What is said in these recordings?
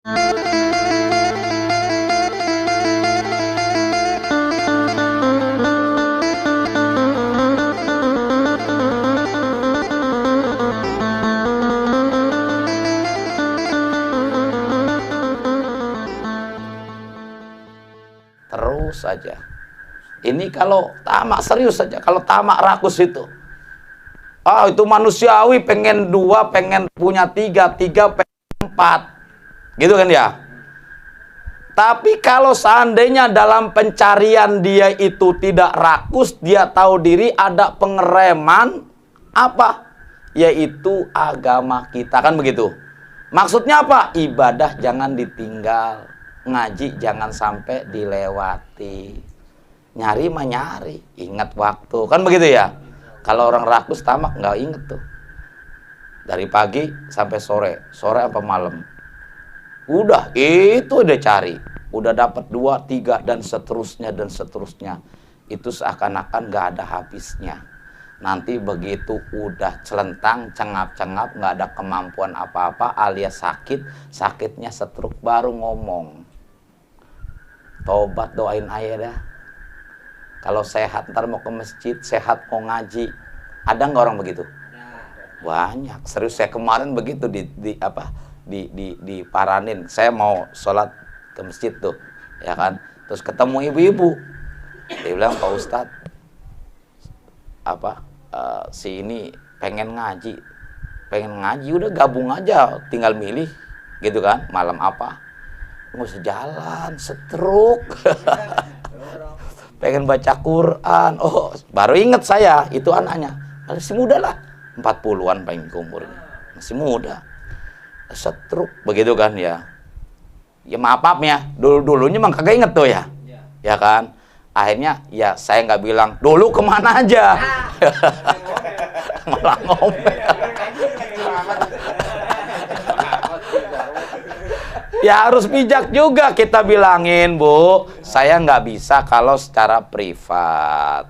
Terus saja. Ini kalau tamak serius saja, kalau tamak rakus itu. Itu manusiawi, pengen 2, pengen punya 3, pengen 4. Gitu kan ya? Tapi kalau seandainya dalam pencarian dia itu tidak rakus, dia tahu diri, ada pengereman, apa? Yaitu agama kita, kan begitu. Maksudnya apa? Ibadah jangan ditinggal, ngaji jangan sampai dilewati. Nyari mah nyari, ingat waktu, kan begitu ya. Kalau orang rakus tamak nggak inget tuh. Dari pagi sampai sore apa malam. Udah, itu udah cari. Udah dapat 2, 3, dan seterusnya, dan seterusnya. Itu seakan-akan nggak ada habisnya. Nanti begitu udah celentang, cengap-cengap, nggak ada kemampuan apa-apa, alias sakitnya stroke, baru ngomong. Tobat, doain ayah dah. Kalau sehat ntar mau ke masjid, sehat mau ngaji. Ada nggak orang begitu? Banyak. Serius, saya kemarin begitu diparanin. Saya mau sholat ke masjid tuh, ya kan. Terus ketemu ibu-ibu. Dia bilang, Pak Ustadz, si ini pengen ngaji, udah gabung aja, tinggal milih, gitu kan. Malam apa? Nggak usah jalan, stroke. Pengen baca Quran. Oh, baru inget saya, itu anaknya. Masih muda lah, 40-an paling umurnya. Masih muda. Stroke, begitu kan ya. Ya maaf ya, dulunya emang kagak inget tuh ya. Ya kan? Akhirnya ya saya nggak bilang, dulu kemana aja. Malah ngomel. Ya harus bijak juga kita bilangin, Bu, saya nggak bisa kalau secara privat.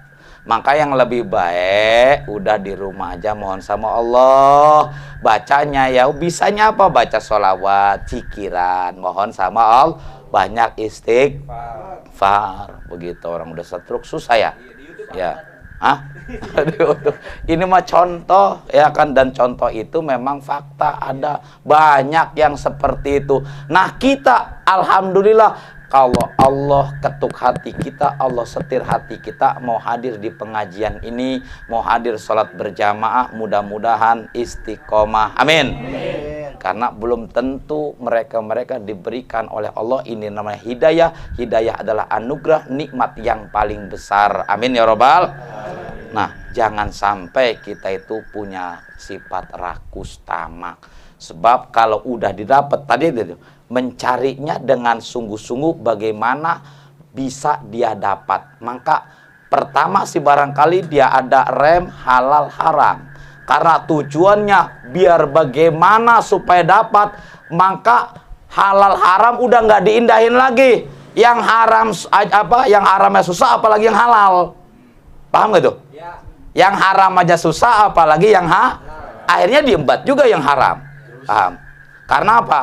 Maka yang lebih baik udah di rumah aja, mohon sama Allah. Bacanya ya bisanya apa? Baca sholawat, cikiran, mohon sama Allah. Banyak istighfar. Begitu orang udah stroke susah ya. Ya. Ini mah contoh ya kan, dan contoh itu memang fakta, ada banyak yang seperti itu. Nah, kita alhamdulillah kalau Allah ketuk hati kita, Allah setir hati kita mau hadir di pengajian ini, mau hadir sholat berjamaah, mudah-mudahan istiqomah. Amin. Karena belum tentu mereka diberikan oleh Allah. Ini namanya hidayah. Hidayah adalah anugerah, nikmat yang paling besar. Amin ya robbal. Nah, jangan sampai kita itu punya sifat rakus, tamak. Sebab kalau udah didapat tadi itu, mencarinya dengan sungguh-sungguh bagaimana bisa dia dapat. Maka pertama sih barangkali dia ada rem halal haram. Karena tujuannya biar bagaimana supaya dapat, maka halal haram udah nggak diindahin lagi. Yang haram yang haramnya susah, apalagi yang halal. Paham gak tuh? Ya. Yang haram aja susah, apalagi yang akhirnya diembat juga yang haram. Paham? Karena apa?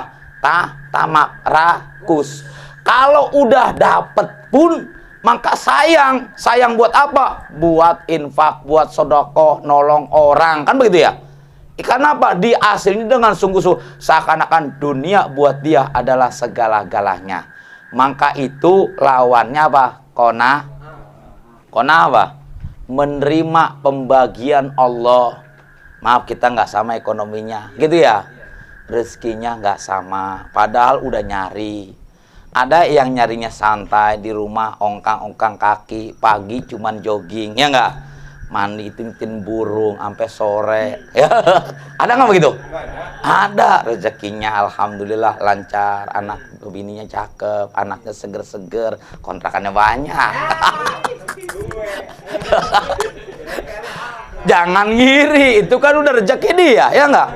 Tamak rakus. Kalau udah dapet pun, maka sayang buat apa? Buat infak, buat sedekah, nolong orang, kan begitu ya? Karena apa? Diaslinya dengan sungguh-sungguh, seakan-akan dunia buat dia adalah segala-galanya. Maka itu lawannya apa? Kona apa? Menerima pembagian Allah. Maaf, kita nggak sama ekonominya, gitu ya? Rezekinya nggak sama, padahal udah nyari. Ada yang nyarinya santai di rumah, ongkang-ongkang kaki, pagi cuman jogging, ya nggak? Mandi tintin burung sampai sore. Ya. Ada nggak begitu? Ada. Rezekinya alhamdulillah lancar, anak bininya cakep, anaknya seger-seger, kontrakannya banyak. Jangan ngiri, itu kan udah rezeki dia, ya nggak?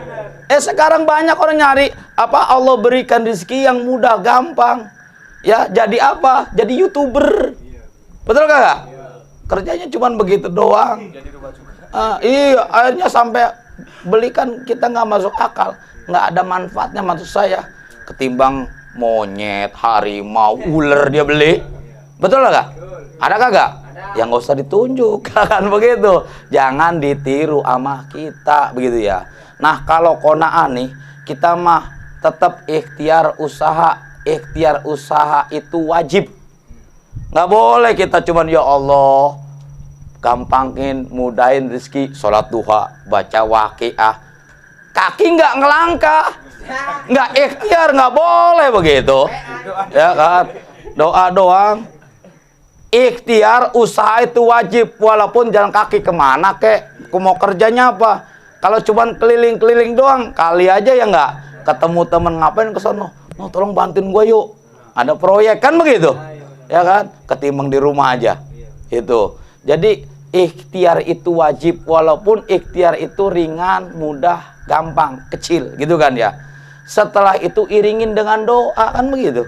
Sekarang banyak orang nyari Allah berikan rezeki yang mudah, gampang. Ya, jadi apa? Jadi YouTuber. Betul kagak? Kerjanya cuman begitu doang. Iya, akhirnya sampai belikan kita nggak masuk akal, nggak ada manfaatnya maksud saya. Ketimbang monyet, harimau, ular dia beli. Betul nggak? Ada kagak? Ya nggak usah ditunjuk, kan begitu. Jangan ditiru sama kita, begitu ya. Nah, kalau kona'an nih, kita mah tetap ikhtiar usaha. Ikhtiar usaha itu wajib. Nggak boleh kita cuman ya Allah gampangin, mudahin rezeki, sholat duha, baca waqiah, kaki nggak ngelangkah, nggak ikhtiar, nggak boleh begitu, ya kan? Doa doang. Ikhtiar usaha itu wajib, walaupun jalan kaki kemana kek, mau kerjanya apa? Kalau cuman keliling-keliling doang, kali aja ya nggak ketemu temen, ngapain ke sono? Mau tolong bantuin gue yuk, ada proyek, kan begitu, ya kan? Ketimbang di rumah aja, itu. Jadi ikhtiar itu wajib, walaupun ikhtiar itu ringan, mudah, gampang, kecil, gitu kan ya. Setelah itu iringin dengan doa, kan begitu.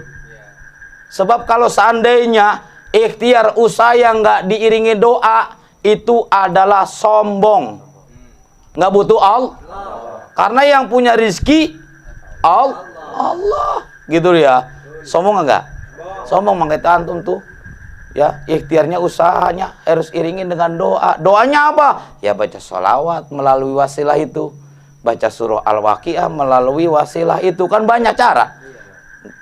Sebab kalau seandainya ikhtiar usaha yang nggak diiringi doa, itu adalah sombong. Nggak butuh Allah. Karena yang punya rizki Allah, gitu ya. Sombong enggak? Sombong mengkata antum tuh. Ya, ikhtiarnya usahanya harus iringin dengan doa. Doanya apa? Ya baca sholawat melalui wasilah itu. Baca surah Al-Waqiah melalui wasilah itu. Kan banyak cara.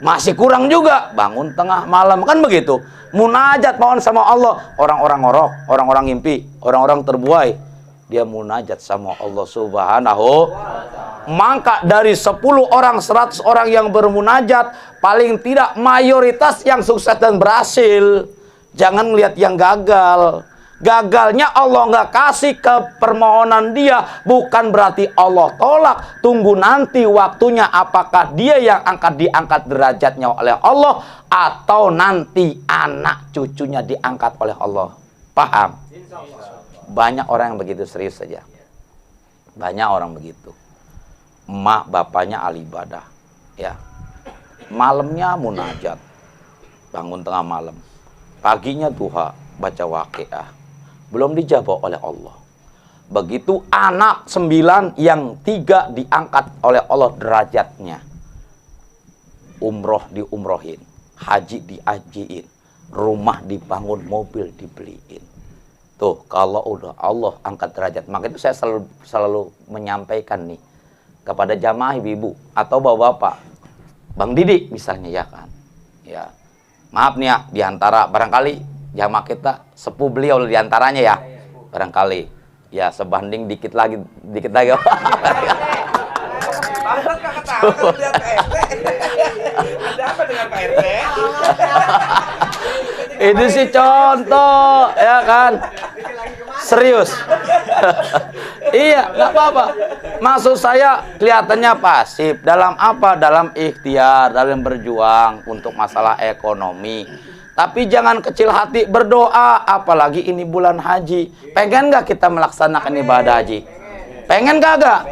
Masih kurang juga, bangun tengah malam, kan begitu. Munajat mohon sama Allah. Orang-orang ngorok, orang-orang ngimpi, orang-orang terbuai. Dia munajat sama Allah Subhanahu. Maka dari 10 orang, 100 orang yang bermunajat, paling tidak mayoritas yang sukses dan berhasil. Jangan lihat yang gagal. Gagalnya Allah nggak kasih ke permohonan dia, bukan berarti Allah tolak. Tunggu nanti waktunya, apakah dia yang diangkat derajatnya oleh Allah, atau nanti anak cucunya diangkat oleh Allah. Paham? Banyak orang yang begitu, serius saja. Banyak orang begitu. Emak bapaknya ahli ibadah, ya. Malamnya munajat, bangun tengah malam. Paginya duha, baca waqiah, belum dijawab oleh Allah. Begitu anak 9 yang 3 diangkat oleh Allah derajatnya. Umroh diumrohin, haji dihajiin, rumah dibangun, mobil dibeliin. Tuh, kalau udah Allah angkat derajat. Maka itu saya selalu menyampaikan nih kepada jamaah ibu-ibu atau bapak-bapak, Bang Didi misalnya, ya kan, ya. Maaf nih ya, diantara barangkali jamaah kita sepuh beliau diantaranya ya, barangkali ya sebanding dikit lagi. Ini sih contoh, ya kan, serius. Iya, nggak apa-apa. Maksud saya kelihatannya pasif. Dalam apa? Dalam ikhtiar, dalam berjuang untuk masalah ekonomi. Tapi jangan kecil hati berdoa. Apalagi ini bulan haji. Pengen nggak kita melaksanakan ibadah haji? Pengen kagak?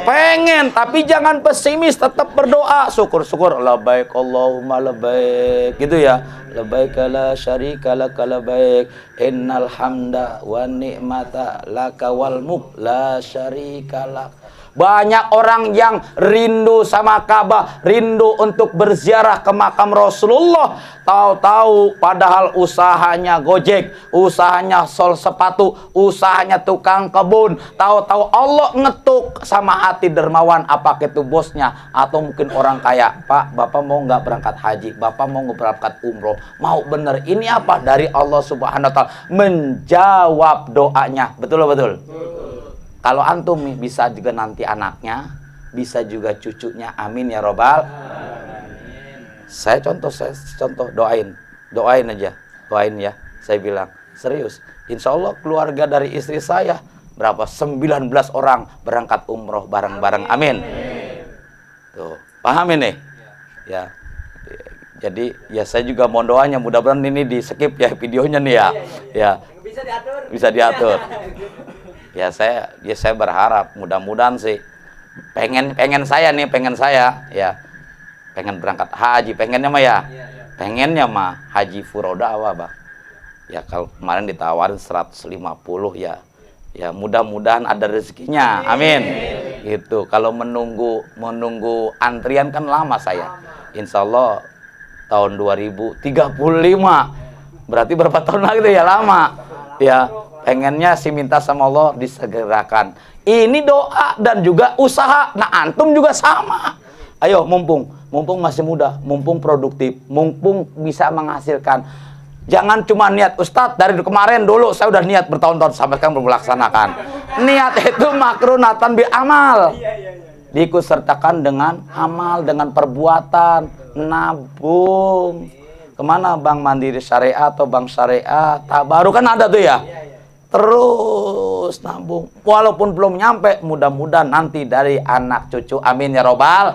Pengen. Tapi jangan pesimis, tetap berdoa. Syukur-syukur. Labbaik Allahumma labbaik. Gitu ya. Labbaik la syarika laka labbaik. Innal hamda wa ni'mata laka wal mulk la syarika lak. Banyak orang yang rindu sama Ka'bah, rindu untuk berziarah ke makam Rasulullah. Tahu-tahu padahal usahanya gojek, usahanya sol sepatu, usahanya tukang kebun. Tahu-tahu Allah ngetuk sama hati dermawan, apakah itu bosnya atau mungkin orang kaya. Pak, Bapak mau nggak berangkat haji? Bapak mau nggak berangkat umroh? Mau bener. Ini apa? Dari Allah Subhanahu wa Ta'ala menjawab doanya. Betul. Kalau antum bisa juga nanti anaknya, bisa juga cucunya. Amin ya robbal. Saya contoh doain aja, doain ya. Saya bilang serius. Insya Allah keluarga dari istri saya berapa? 19 orang berangkat umroh bareng-bareng. Amin. Tuh, paham ini? Ya. Jadi ya saya juga mohon doanya, mudah-mudahan ini di skip ya videonya nih ya. Ya. Bisa diatur. Ya saya berharap mudah-mudahan sih pengen saya ya pengen berangkat haji, pengennya mah haji furoda Bang. Ya kalau kemarin ditawarin 150 ya mudah-mudahan ada rezekinya. Amin. Gitu. Kalau menunggu antrian kan lama saya. Insya Allah tahun 2035. Berarti berapa tahun lagi tuh ya, lama. Ya, pengennya sih minta sama Allah disegerakan. Ini doa dan juga usaha. Nah, antum juga sama. Ayo, mumpung masih muda, mumpung produktif, mumpung bisa menghasilkan. Jangan cuma niat, Ustadz dari kemarin dulu saya udah niat bertahun-tahun sampai sekarang belum melaksanakan. Niat itu makrunatan bi amal. Diikut sertakan dengan amal, dengan perbuatan, nabung. Kemana Bank Mandiri Syariah atau Bank Syariah? Baru kan ada tuh ya. Terus nabung. Walaupun belum nyampe, mudah-mudahan nanti dari anak cucu. Amin ya robbal.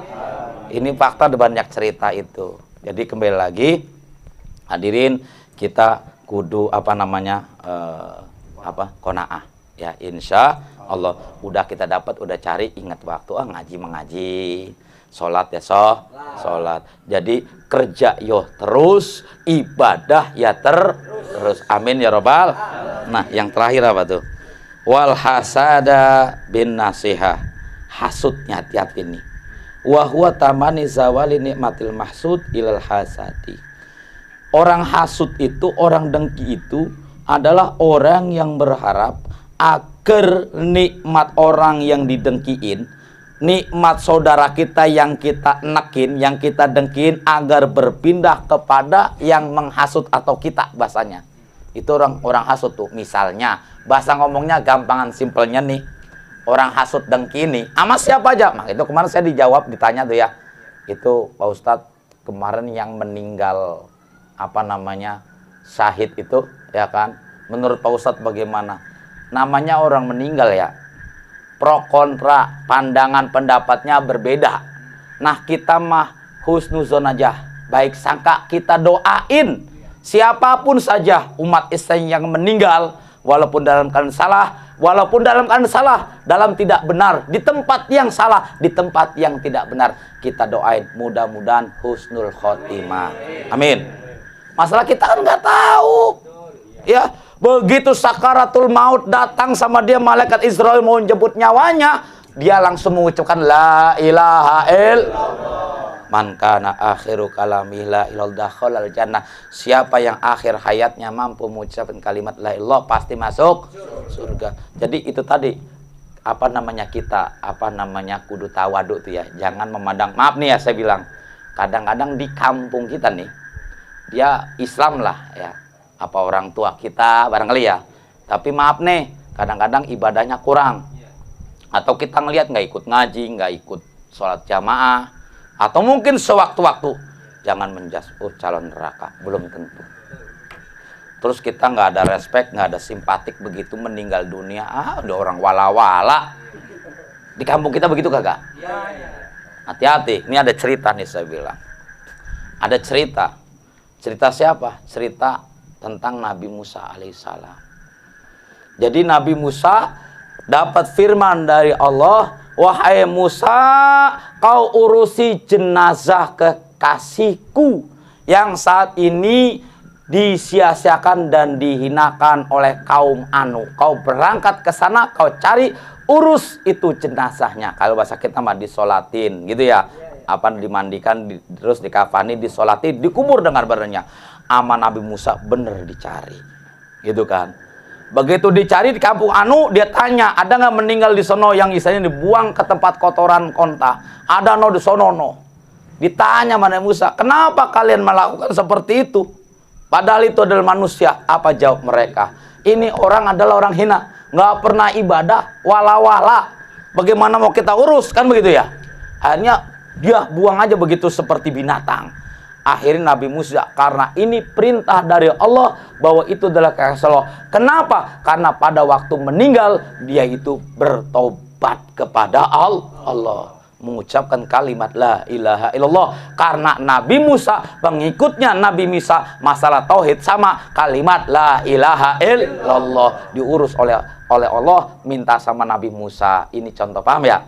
Ini fakta, ada banyak cerita itu. Jadi kembali lagi, hadirin, kita kudu qanaah ya, insya Allah. Udah kita dapat, udah cari, ingat waktu ngaji mengaji, sholat ya sholat. Jadi kerja yo terus, ibadah ya terus. Amin ya robbal. Nah, yang terakhir apa tuh? Wal hasada bin nasihah. Hasudnya, hati-hati nih. Wa huwa tamani zawali nikmatil mahsud ilal hasadi. Orang hasud itu, orang dengki itu adalah orang yang berharap agar nikmat orang yang didengkiin, nikmat saudara kita yang kita nekin, yang kita dengkiin, agar berpindah kepada yang menghasut atau kita, bahasanya. Itu orang hasud tuh. Misalnya, bahasa ngomongnya gampangan simpelnya nih. Orang hasud dengki nih, sama siapa aja? Mak, itu kemarin saya dijawab, ditanya tuh ya. Itu Pak Ustadz, kemarin yang meninggal syahid itu, ya kan? Menurut Pak Ustadz bagaimana? Namanya orang meninggal ya. Pro kontra, pandangan pendapatnya berbeda. Nah, kita mah husnuzon aja. Baik sangka, kita doain siapapun saja umat Islam yang meninggal, walaupun dalam keadaan salah, dalam tidak benar, di tempat yang salah, di tempat yang tidak benar, kita doain mudah-mudahan husnul khotimah. Amin. Masalah kita kan nggak tahu. Ya, begitu sakaratul maut datang sama dia, malaikat Israel mau jemput nyawanya, dia langsung mengucapkan la ilaha illallah. Man kana akhiru kalamihi la ilaha dakhalal jannah. Siapa yang akhir hayatnya mampu mengucapkan kalimat la ilallah pasti masuk surga. Jadi itu tadi kita kudu tawaduk tuh ya. Jangan memandang, maaf nih ya saya bilang, kadang-kadang di kampung kita nih, dia Islam lah ya, apa orang tua kita barangkali ya, tapi maaf nih, kadang-kadang ibadahnya kurang, atau kita ngelihat nggak ikut ngaji, nggak ikut sholat jamaah, atau mungkin sewaktu-waktu. Jangan menjas calon neraka, belum tentu. Terus kita nggak ada respect, nggak ada simpatik, begitu meninggal dunia, udah orang wala-wala. Di kampung kita begitu kagak? Hati-hati, ini ada cerita nih saya bilang. Ada cerita. Cerita siapa? Cerita tentang Nabi Musa alaihissalam. Jadi Nabi Musa dapat firman dari Allah, wahai Musa, kau urusi jenazah kekasihku yang saat ini disia-siakan dan dihinakan oleh kaum Anu. Kau berangkat ke sana, kau cari, urus itu jenazahnya. Kalau bahasa kita mah disolatin gitu ya. Dimandikan, terus dikafani, disolatin, dikubur dengan badannya. Ama Nabi Musa bener dicari. Gitu kan. Begitu dicari di kampung Anu, dia tanya, ada nggak meninggal di sono yang istilahnya dibuang ke tempat kotoran konta? Ada no di sono no. Ditanya mana Musa, kenapa kalian melakukan seperti itu? Padahal itu adalah manusia. Apa jawab mereka? Ini orang adalah orang hina, nggak pernah ibadah, wala-wala. Bagaimana mau kita urus, kan begitu ya? Akhirnya dia buang aja begitu seperti binatang. Akhirnya Nabi Musa, karena ini perintah dari Allah bahwa itu adalah kekasih Allah. Kenapa? Karena pada waktu meninggal dia itu bertobat kepada Allah, mengucapkan kalimat la ilaha illallah. Karena Nabi Musa, pengikutnya Nabi Musa, masalah tauhid sama kalimat la ilaha illallah diurus oleh Allah, minta sama Nabi Musa. Ini contoh, paham ya?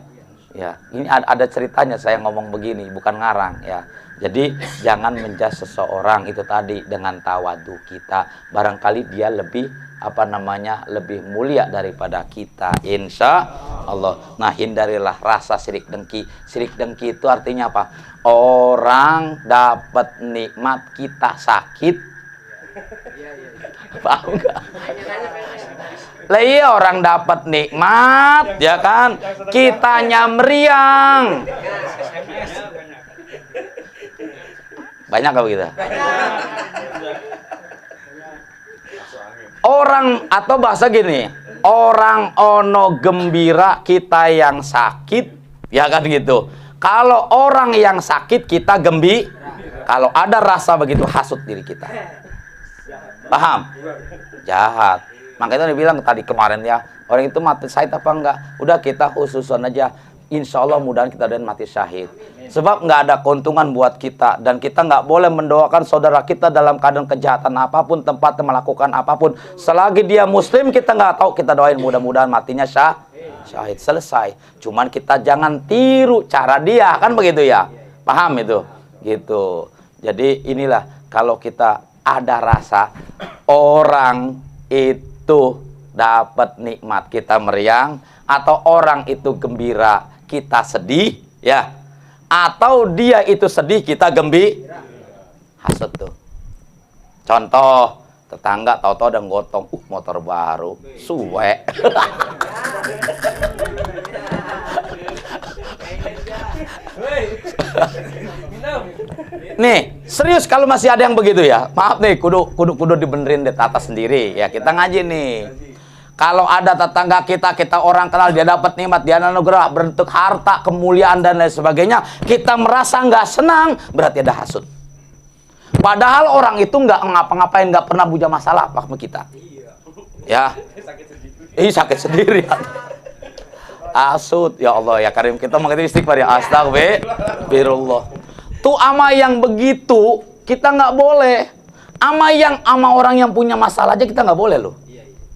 Ya, ini ada ceritanya saya ngomong begini, bukan ngarang ya. Jadi jangan menjudge seseorang itu tadi dengan tawadu kita. Barangkali dia lebih lebih mulia daripada kita, insya Allah. Nah, hindarilah rasa sirik dengki. Sirik dengki itu artinya apa? Orang dapat nikmat, kita sakit. Paham nggak? Lah iya, orang dapat nikmat, ya kan? Kitanya meriang. Banyak gak begitu? Orang, atau bahasa gini, orang ono gembira, kita yang sakit, ya kan gitu. Kalau orang yang sakit, kita kalau ada rasa begitu, hasut diri kita. Paham? Jahat. Makanya dibilang tadi kemarin ya, orang itu mati syahid apa enggak? Udah kita khususan aja. Insya Allah mudahan kita dan mati syahid. Sebab nggak ada keuntungan buat kita. Dan kita nggak boleh mendoakan saudara kita dalam keadaan kejahatan apapun, tempatnya melakukan apapun. Selagi dia muslim, kita nggak tahu, kita doain mudah-mudahan matinya syahid. Selesai. Cuman kita jangan tiru cara dia, kan begitu ya? Paham itu? Gitu. Jadi inilah, kalau kita ada rasa orang itu dapat nikmat, kita meriang, atau orang itu gembira, kita sedih, ya, atau dia itu sedih, kita gembira, hasut tuh. Contoh, tetangga tahu-tahu ada gotong, motor baru, suwe. Nih, serius kalau masih ada yang begitu ya, maaf nih, kudu dibenerin di atas sendiri ya. Kita ngaji nih. Kalau ada tetangga kita orang kenal, dia dapat nikmat, dia anugerah bentuk harta, kemuliaan dan lain sebagainya, kita merasa nggak senang, berarti ada hasut. Padahal orang itu nggak ngapa-ngapain, nggak pernah punya masalah apa sama kita. Ya, sakit sendiri. Hasut, ya Allah ya Karim, kita mengerti istighfar ya, astagfirullah. Tuh ama yang begitu kita nggak boleh. Ama orang yang punya masalah aja kita nggak boleh loh.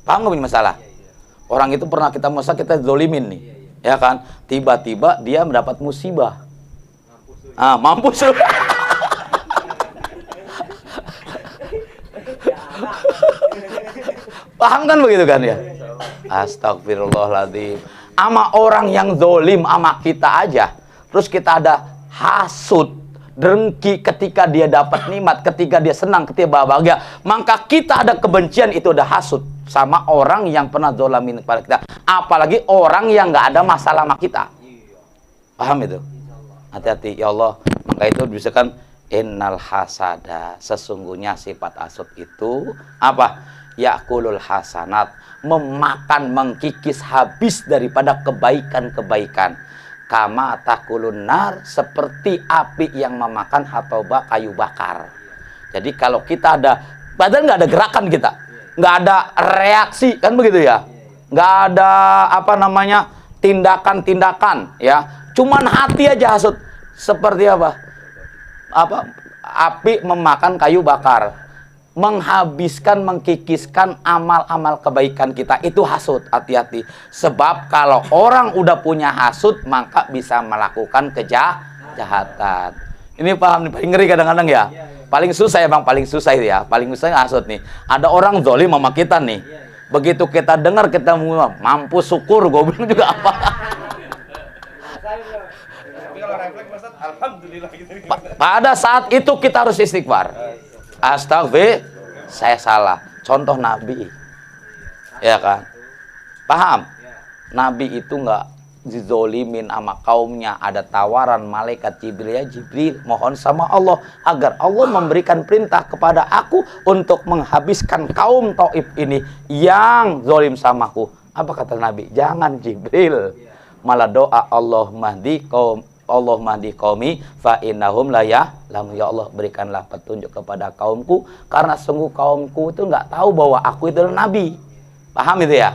Paham nggak punya masalah? Orang itu pernah kita kita zolimin nih, ya kan? Tiba-tiba dia mendapat musibah. Mampus lu. Paham kan begitu kan ya? Astagfirullahaladzim. Ama orang yang zolim ama kita aja, terus kita ada hasut, dengki ketika dia dapat nikmat, ketika dia senang, ketika bahagia, maka kita ada kebencian, itu ada hasut sama orang yang pernah zolamin kepada kita. Apalagi orang yang nggak ada masalah sama kita. Paham itu? Hati-hati ya Allah. Maka itu disebutkan innal hasada, sesungguhnya sifat hasut itu apa? Yakulul hasanat, memakan, mengkikis habis daripada kebaikan-kebaikan. Kama takulun nar, seperti api yang memakan hatoba, kayu bakar. Jadi kalau kita ada, padahal nggak ada gerakan kita, nggak ada reaksi, kan begitu ya? Nggak ada tindakan-tindakan, ya. Cuman hati aja hasut. Seperti apa? Api memakan kayu bakar, menghabiskan, mengkikiskan amal-amal kebaikan kita, itu hasut. Hati-hati, sebab kalau orang udah punya hasut, maka bisa melakukan kejahatan. Ini paham, paling ngeri kadang-kadang ya. Paling susah ya bang, paling susah itu ya, paling susah hasut nih. Ada orang zolim sama kita nih, begitu kita dengar, kita mampu syukur, gue bilang juga apa. Pada saat itu kita harus istighfar. Astagfirullah, saya salah. Contoh Nabi, ya kan? Paham? Nabi itu nggak dizolimin sama kaumnya. Ada tawaran malaikat Jibril, ya Jibril, mohon sama Allah agar Allah memberikan perintah kepada aku untuk menghabiskan kaum Taif ini yang zolim samaku. Apa kata Nabi? Jangan Jibril, malah doa Allah mahdi qaumi fa innahum la ya'lamun. Ya Allah, berikanlah petunjuk kepada kaumku, karena sungguh kaumku itu nggak tahu bahwa aku itu adalah nabi. Paham itu ya?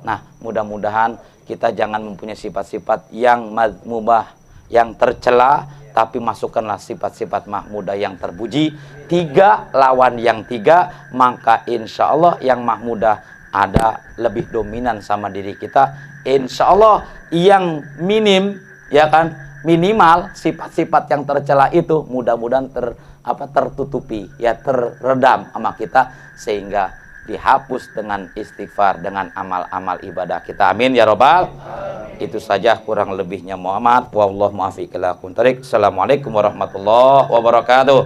Nah, mudah-mudahan kita jangan mempunyai sifat-sifat yang mubah, yang tercela, tapi masukkanlah sifat-sifat mahmudah yang terpuji. 3 lawan yang 3, maka insya Allah yang mahmudah ada lebih dominan sama diri kita. Insya Allah yang minim, ya kan, minimal sifat-sifat yang tercela itu mudah-mudahan tertutupi, ya, terredam sama kita, sehingga dihapus dengan istighfar, dengan amal-amal ibadah kita. Amin ya robbal. Itu saja, kurang lebihnya Muhammad. Wallahu muwaffiq ila aqwamit thoriq. Assalamualaikum warahmatullahi wabarakatuh.